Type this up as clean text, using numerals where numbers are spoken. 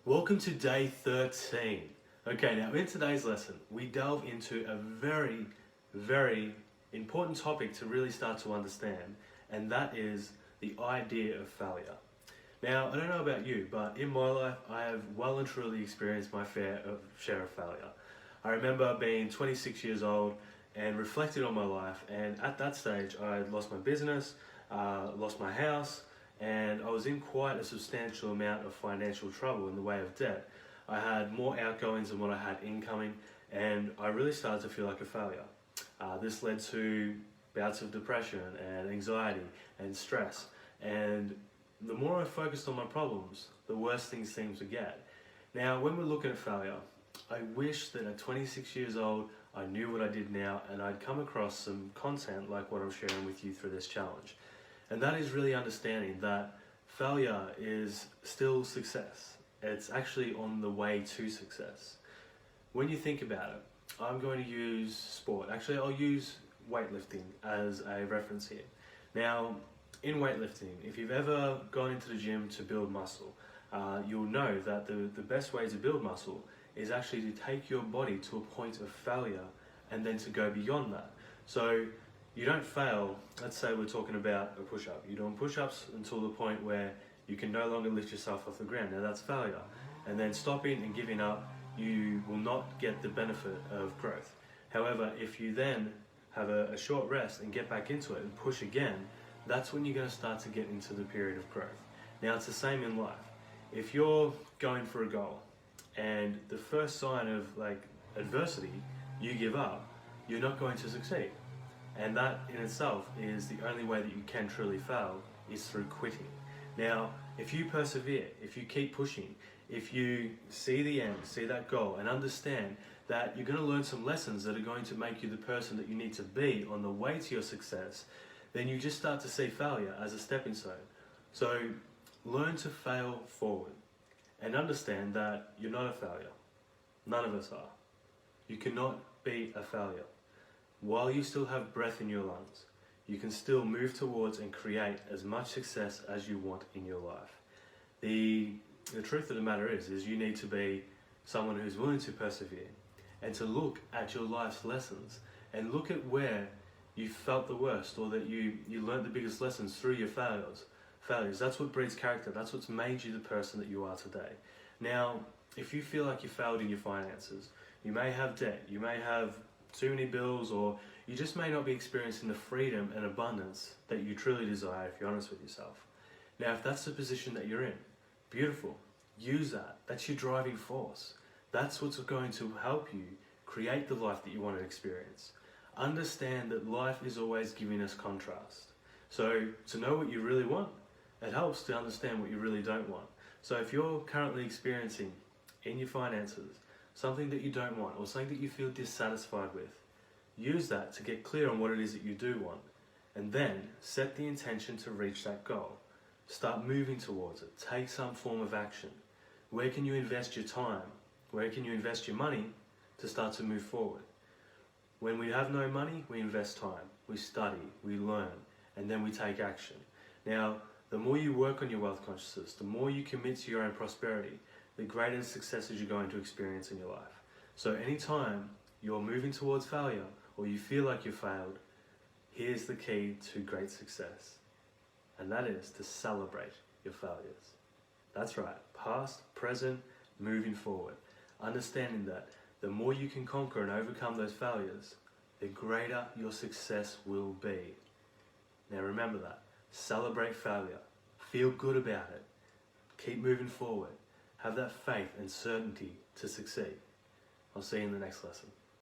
Welcome to day 13. Okay, now in today's lesson, we delve into a very important topic to really start to understand, and that is the idea of failure. Now, I don't know about you, but in my life, I have well and truly experienced my fair share of failure. I remember being 26 years old and reflected on my life, and at that stage, I had lost my business, lost my house, and I was in quite a substantial amount of financial trouble in the way of debt. I had more outgoings than what I had incoming, and I really started to feel like a failure. This led to bouts of depression and anxiety and stress, and the more I focused on my problems, the worse things seemed to get. Now, when we're looking at failure, I wish that at 26 years old, I knew what I did now, and I'd come across some content like what I'm sharing with you through this challenge. And that is really understanding that failure is still success. It's actually on the way to success. When you think about it, I'm going to use sport. Actually, I'll use weightlifting as a reference here. Now, in weightlifting, if you've ever gone into the gym to build muscle, you'll know that the best way to build muscle is actually to take your body to a point of failure and then to go beyond that. So you don't fail. Let's say we're talking about a push-up. You're doing push-ups until the point where you can no longer lift yourself off the ground. Now that's failure. And then stopping and giving up, you will not get the benefit of growth. However, if you then have a short rest and get back into it and push again, that's when you're going to start to get into the period of growth. Now it's the same in life. If you're going for a goal and the first sign of adversity, you give up, you're not going to succeed. And that in itself is the only way that you can truly fail, is through quitting. Now, if you persevere, if you keep pushing, if you see the end, see that goal, and understand that you're going to learn some lessons that are going to make you the person that you need to be on the way to your success, then you just start to see failure as a stepping stone. So learn to fail forward and understand that you're not a failure. None of us are. You cannot be a failure. While you still have breath in your lungs, you can still move towards and create as much success as you want in your life. The truth of the matter is you need to be someone who's willing to persevere and to look at your life's lessons and look at where you felt the worst, or that you learned the biggest lessons through your failures. That's what breeds character. That's what's made you the person that you are today. Now, if you feel like you failed in your finances, you may have debt, you may have too many bills, or you just may not be experiencing the freedom and abundance that you truly desire if you're honest with yourself. Now, if that's the position that you're in, beautiful. Use that. That's your driving force. That's what's going to help you create the life that you want to experience. Understand that life is always giving us contrast. So to know what you really want, it helps to understand what you really don't want. So if you're currently experiencing in your finances something that you don't want, or something that you feel dissatisfied with, use that to get clear on what it is that you do want, and then set the intention to reach that goal. Start moving towards it. Take some form of action. Where can you invest your time? Where can you invest your money to start to move forward? When we have no money, we invest time. We study, we learn, and then we take action. Now, the more you work on your wealth consciousness, the more you commit to your own prosperity, the greater successes you're going to experience in your life. So anytime you're moving towards failure, or you feel like you've failed, here's the key to great success. And that is to celebrate your failures. That's right, past, present, moving forward. Understanding that the more you can conquer and overcome those failures, the greater your success will be. Now remember that. Celebrate failure. Feel good about it. Keep moving forward. Have that faith and certainty to succeed. I'll see you in the next lesson.